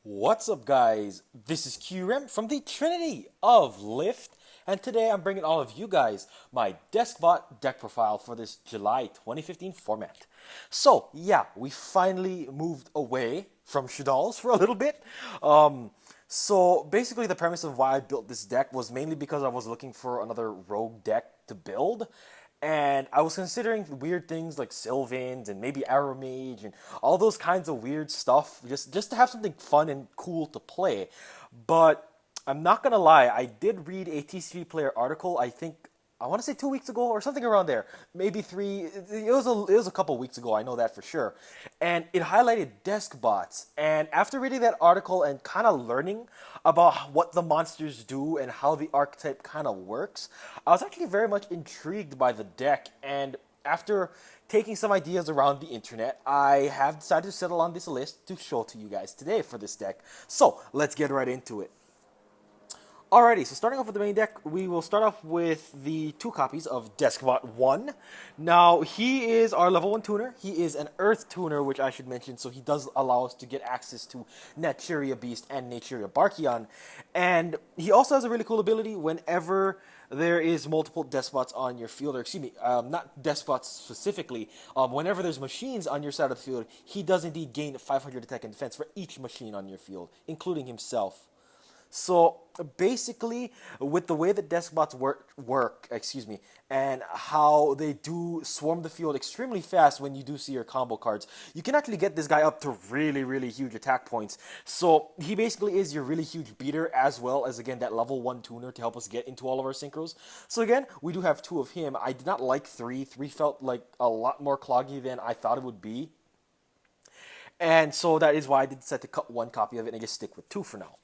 What's up, guys? This is QRem from the Trinity of Lift, and today I'm bringing all of you guys my Deskbot deck profile for this July 2015 format. So, yeah, we finally moved away from Shaddolls for a little bit. So, basically, the premise of why I built this deck was mainly because I was looking for another rogue deck to build. And I was considering weird things like Sylvans and maybe Arrow Mage and all those kinds of weird stuff, just to have something fun and cool to play. But I'm not gonna lie, I did read a TCG Player article. I want to say 2 weeks ago or something around there, maybe three. It was a couple weeks ago. I know that for sure, and it highlighted desk bots. And after reading that article and kind of learning about what the monsters do and how the archetype kind of works, I was actually very much intrigued by the deck. And after taking some ideas around the internet, I have decided to settle on this list to show to you guys today for this deck. So let's get right into it. Alrighty, so starting off with the main deck, we will start off with the two copies of Deskbot 1. Now, he is our level 1 tuner. He is an Earth tuner, which I should mention, so he does allow us to get access to Naturia Beast and Naturia Barkion. And he also has a really cool ability whenever there is multiple Despots on your field, or excuse me, not Despots specifically, whenever there's machines on your side of the field, he does indeed gain 500 attack and defense for each machine on your field, including himself. So basically, with the way that Deskbots work, and how they do swarm the field extremely fast when you do see your combo cards, you can actually get this guy up to really, really huge attack points. So he basically is your really huge beater, as well as, again, that level 1 tuner to help us get into all of our synchros. So again, we do have two of him. I did not like three. Three felt like a lot more cloggy than I thought it would be. And so that is why I did decide to cut one copy of it and just stick with two for now.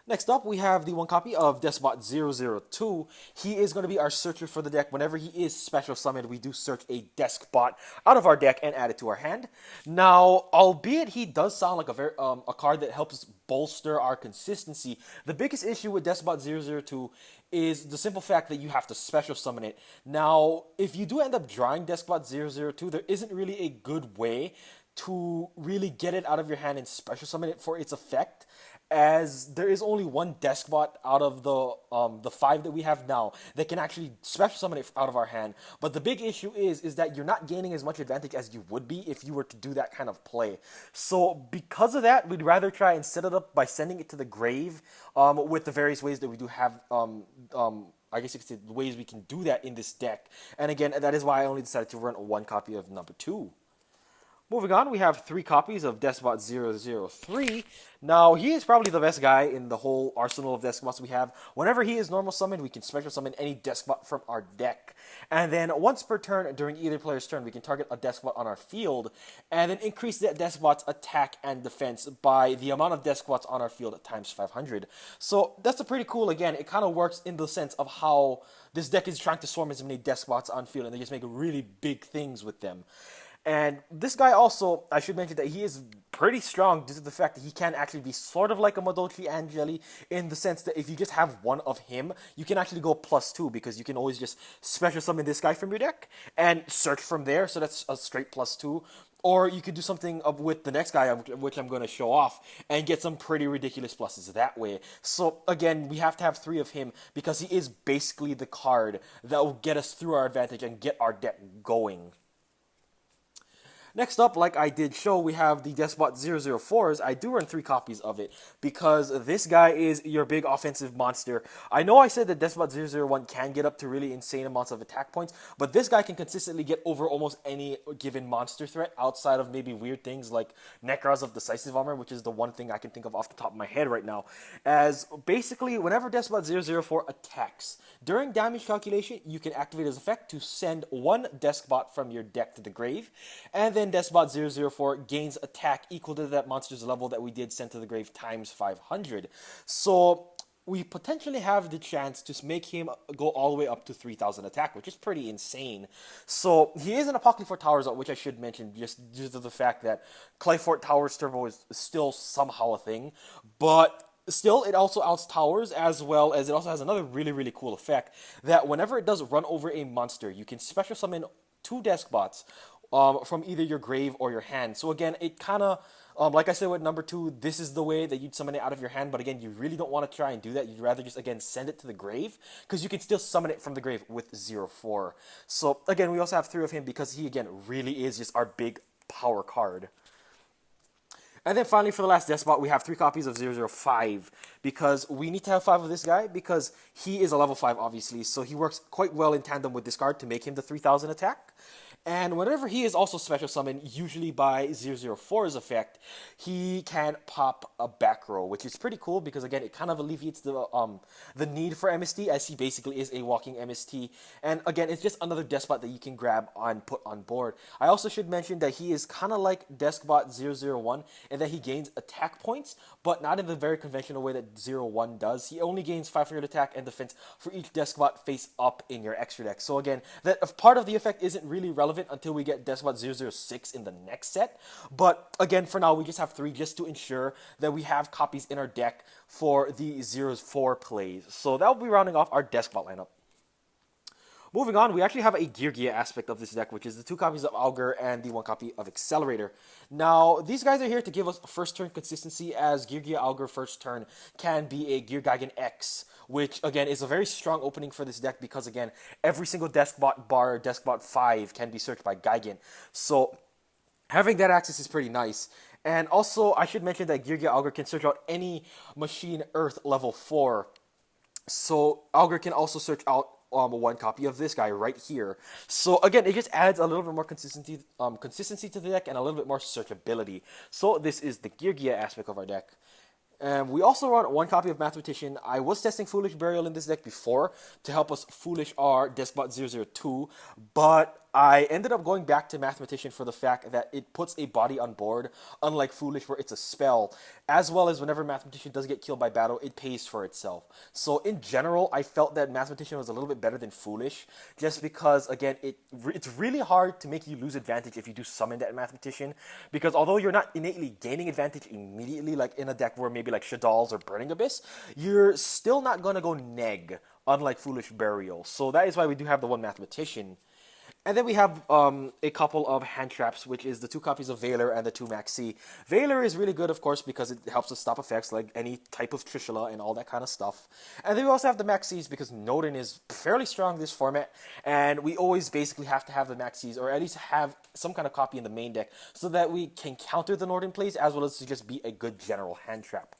Next up, we have the one copy of Deskbot 002. He is going to be our searcher for the deck. Whenever he is special summoned, we do search a Deskbot out of our deck and add it to our hand. Now, albeit he does sound like a card that helps bolster our consistency, the biggest issue with Deskbot 002 is the simple fact that you have to special summon it. Now, if you do end up drawing Deskbot 002, there isn't really a good way to really get it out of your hand and special summon it for its effect, as there is only one Deskbot out of the five that we have now that can actually special summon it out of our hand. But the big issue is that you're not gaining as much advantage as you would be if you were to do that kind of play. So because of that, we'd rather try and set it up by sending it to the grave, with the various ways that we do have, I guess you could say, the ways we can do that in this deck. And again, that is why I only decided to run one copy of number 2. Moving on, we have 3 copies of Deskbot 003. Now, he is probably the best guy in the whole arsenal of Deskbots we have. Whenever he is normal summoned, we can special summon any Deskbot from our deck. And then once per turn, during either player's turn, we can target a Deskbot on our field, and then increase that Deskbot's attack and defense by the amount of Deskbots on our field at times 500. So that's a pretty cool, again, it kind of works in the sense of how this deck is trying to swarm as many Deskbots on field, and they just make really big things with them. And this guy also, I should mention that he is pretty strong due to the fact that he can actually be sort of like a Madochi Angeli, in the sense that if you just have one of him, you can actually go +2, because you can always just special summon this guy from your deck and search from there, so that's a straight +2. Or you could do something with the next guy, which I'm going to show off, and get some pretty ridiculous pluses that way. So again, we have to have 3 of him, because he is basically the card that will get us through our advantage and get our deck going. Next up, like I did show, we have the Deskbot 004s. I do run 3 copies of it, because this guy is your big offensive monster. I know I said that Deskbot 001 can get up to really insane amounts of attack points, but this guy can consistently get over almost any given monster threat, outside of maybe weird things like Nekraz of Decisive Armor, which is the one thing I can think of off the top of my head right now. As basically, whenever Deskbot 004 attacks, during damage calculation, you can activate his effect to send one Deskbot from your deck to the grave, and then Deskbot 004 gains attack equal to that monster's level that we did send to the grave times 500. So we potentially have the chance to make him go all the way up to 3,000 attack, which is pretty insane. So he is an Apocryphal Towers, which I should mention, just due to the fact that Clayfort Towers Turbo is still somehow a thing, but still, it also outs towers, as well as it also has another really, really cool effect, that whenever it does run over a monster, you can special summon 2 Deskbots from either your grave or your hand. So again, it kind of Like I said with number 2, this is the way that you'd summon it out of your hand, but again, you really don't want to try and do that. You'd rather just, again, send it to the grave, because you can still summon it from the grave with 0-4. So, again, we also have 3 of him because he, again, really is just our big power card. And then finally, for the last Deskbot, we have 3 copies of 005, because we need to have 5 of this guy, because he is a level 5, obviously, so he works quite well in tandem with this card to make him the 3000 attack. And whenever he is also special summoned, usually by 004's effect, he can pop a back row, which is pretty cool because, again, it kind of alleviates the need for MST, as he basically is a walking MST. And again, it's just another Deskbot that you can grab and put on board. I also should mention that he is kind of like Deskbot 001 in that he gains attack points, but not in the very conventional way that 01 does. He only gains 500 attack and defense for each Deskbot face up in your extra deck. So again, that part of the effect isn't really relevant until we get Deskbot 006 in the next set. But again, for now, we just have 3 just to ensure that we have copies in our deck for the 04 plays. So that will be rounding off our Deskbot lineup. Moving on, we actually have a Gear Gear aspect of this deck, which is the 2 copies of Augur and the 1 copy of Accelerator. Now, these guys are here to give us first turn consistency, as Gear Gear Augur first turn can be a Gear Gigan X, which, again, is a very strong opening for this deck because, again, every single Deskbot bar Deskbot 5 can be searched by Gigan. So, having that access is pretty nice. And also, I should mention that Gear Gear Augur can search out any Machine Earth level 4. So, Augur can also search out 1 copy of this guy right here. So again, it just adds a little bit more consistency to the deck and a little bit more searchability. So this is the Gear Gear aspect of our deck. We also run 1 copy of Mathematician. I was testing Foolish Burial in this deck before to help us Foolish our Deskbot 002, but I ended up going back to Mathematician for the fact that it puts a body on board, unlike Foolish where it's a spell, as well as whenever Mathematician does get killed by battle, it pays for itself. So in general, I felt that Mathematician was a little bit better than Foolish, just because, again, it's really hard to make you lose advantage if you do summon that Mathematician, because although you're not innately gaining advantage immediately, like in a deck where maybe like Shaddolls or Burning Abyss, you're still not going to go neg, unlike Foolish Burial. So that is why we do have the 1 Mathematician. And then we have a couple of hand traps, which is the 2 copies of Valor and the 2 Maxi. Valor is really good, of course, because it helps us stop effects like any type of Trishula and all that kind of stuff. And then we also have the Maxis because Nodin is fairly strong in this format, and we always basically have to have the Maxis, or at least have some kind of copy in the main deck, so that we can counter the Nodin plays, as well as to just be a good general hand trap.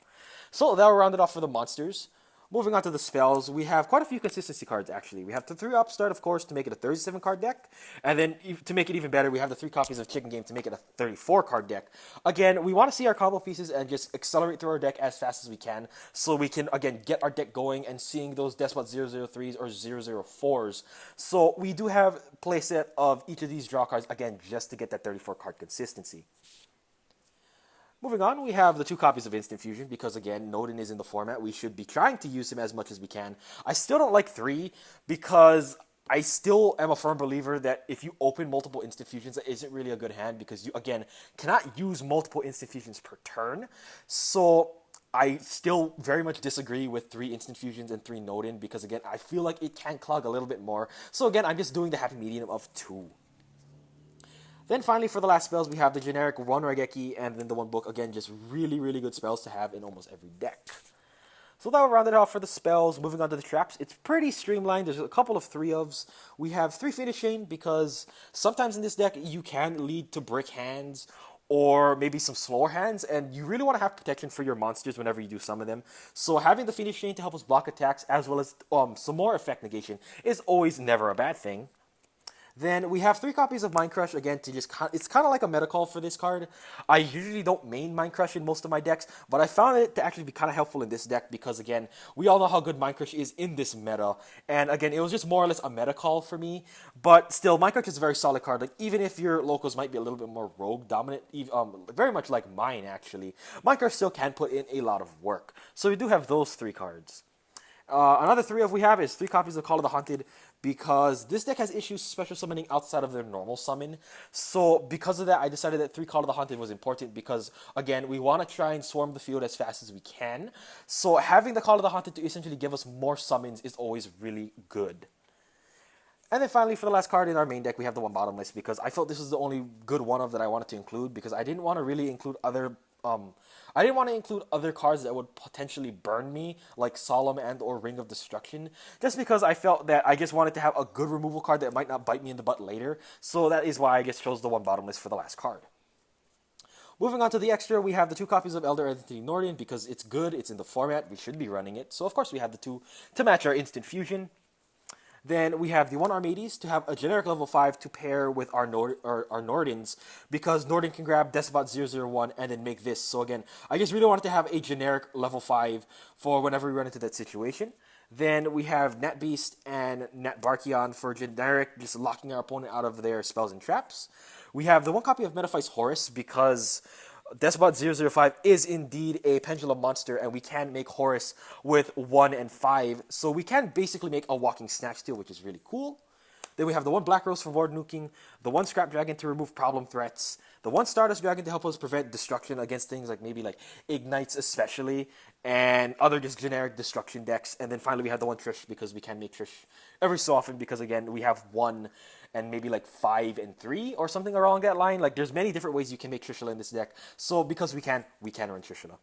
So that will round it off for the monsters. Moving on to the spells, we have quite a few consistency cards, actually. We have the 3 Upstart, of course, to make it a 37-card deck. And then, to make it even better, we have the 3 copies of Chicken Game to make it a 34-card deck. Again, we want to see our combo pieces and just accelerate through our deck as fast as we can, so we can, again, get our deck going and seeing those Deskbot 003s or 004s. So, we do have playset of each of these draw cards, again, just to get that 34-card consistency. Moving on, we have the 2 copies of Instant Fusion, because again, Nodin is in the format. We should be trying to use him as much as we can. I still don't like 3, because I still am a firm believer that if you open multiple Instant Fusions, that isn't really a good hand, because you, again, cannot use multiple Instant Fusions per turn. So I still very much disagree with 3 Instant Fusions and 3 Nodin, because again, I feel like it can clog a little bit more. So again, I'm just doing the happy medium of 2. Then finally, for the last spells, we have the generic 1 Raigeki and then the 1 book. Again, just really, really good spells to have in almost every deck. So that will round it off for the spells. Moving on to the traps, it's pretty streamlined. There's a couple of 3-ofs. We have 3 Finishing, because sometimes in this deck, you can lead to brick hands or maybe some slower hands, and you really want to have protection for your monsters whenever you do summon them. So having the Finishing to help us block attacks, as well as some more effect negation, is always never a bad thing. Then we have 3 copies of Mind Crush, again, to just it's kind of like a meta call for this card. I usually don't main Mind Crush in most of my decks, but I found it to actually be kind of helpful in this deck because, again, we all know how good Mind Crush is in this meta. And again, it was just more or less a meta call for me. But still, Mind Crush is a very solid card. Like, even if your locals might be a little bit more rogue dominant, very much like mine, actually, Mind Crush still can put in a lot of work. So we do have those 3 cards. Another 3-of we have is 3 copies of Call of the Haunted, because this deck has issues special summoning outside of their normal summon. So because of that, I decided that 3 Call of the Haunted was important because, again, we want to try and swarm the field as fast as we can. So having the Call of the Haunted to essentially give us more summons is always really good. And then finally, for the last card in our main deck, we have the 1 Bottomless, because I felt this was the only good 1-of that I wanted to include, because I didn't want to really include other I didn't want to include other cards that would potentially burn me, like Solemn and or Ring of Destruction, just because I felt that I just wanted to have a good removal card that might not bite me in the butt later. So that is why I just chose the one bottomless for the last card. Moving on to the extra, we have the 2 copies of Elder Entity Nordian because it's good, it's in the format, we should be running it. So of course we have the 2 to match our instant fusion. Then we have the 1 Armades to have a generic level 5 to pair with our Nordins, because Nordin can grab Deskbot 001 and then make this. So again, I just really wanted to have a generic level 5 for whenever we run into that situation. Then we have Nat Beast and Nat Barkion for generic, just locking our opponent out of their spells and traps. We have the 1 copy of Metaphyse Horus because Deskbot 005 is indeed a pendulum monster, and we can make Horus with 1 and 5. So we can basically make a walking Snatch Steal, which is really cool. Then we have the 1 Black Rose for Ward Nuking, the 1 Scrap Dragon to remove problem threats, the 1 Stardust Dragon to help us prevent destruction against things like maybe like Ignites especially, and other just generic destruction decks. And then finally we have the 1 Trish because we can make Trish every so often because again we have 1 and maybe like 5 and 3 or something along that line. Like there's many different ways you can make Trishula in this deck. So because we can run Trishula.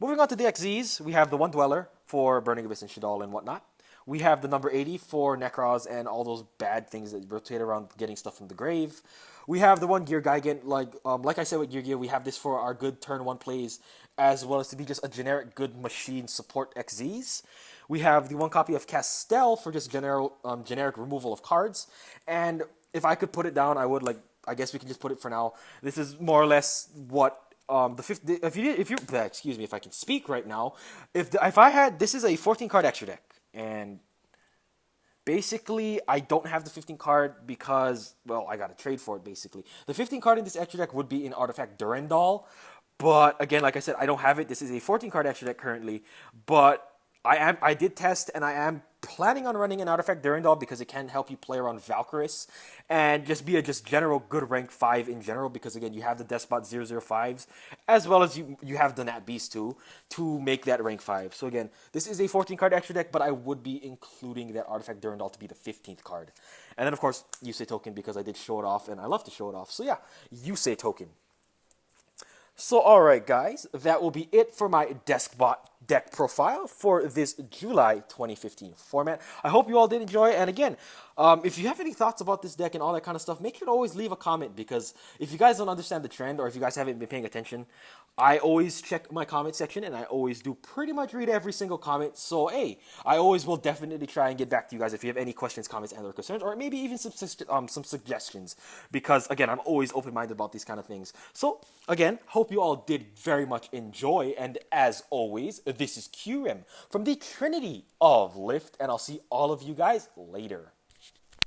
Moving on to the XZs, we have the 1 Dweller for Burning Abyss and Shaddoll and whatnot. We have the number 80 for Necros and all those bad things that rotate around getting stuff from the grave. We have the 1 Gear Gigant, like I said with Gear, we have this for our good turn 1 plays, as well as to be just a generic good machine support XZs. We have the 1 copy of Castel for just generic removal of cards. And if I could put it down, I would. I guess we can just put it for now. This is more or less what excuse me if I can speak right now. If I had, this is a 14 card extra deck, and basically I don't have the 15 card because, well, I got to trade for it basically. The 15 card in this extra deck would be in Artifact Durandal, but again, like I said, I don't have it. This is a 14 card extra deck currently, but I did test, and I am planning on running an Artifact Durandal because it can help you play around Valkyris and just be a general good rank 5 in general, because again, you have the Despot 005s as well as you have the Nat Beast too to make that rank 5. So again, this is a 14 card extra deck, but I would be including that Artifact Durandal to be the 15th card. And then of course, Yusei Token because I did show it off and I love to show it off. So yeah, Yusei Token. So alright guys, that will be it for my Deskbot deck profile for this July 2015 format. I hope you all did enjoy, and again, if you have any thoughts about this deck and all that kind of stuff, make sure to always leave a comment, because if you guys don't understand the trend, or if you guys haven't been paying attention, I always check my comment section, and I always do pretty much read every single comment. So hey, I always will definitely try and get back to you guys if you have any questions, comments, and or concerns, or maybe even some suggestions, because again, I'm always open-minded about these kind of things. So again, hope you all did very much enjoy, and as always, this is QRem from the Trinity of Lift, and I'll see all of you guys later.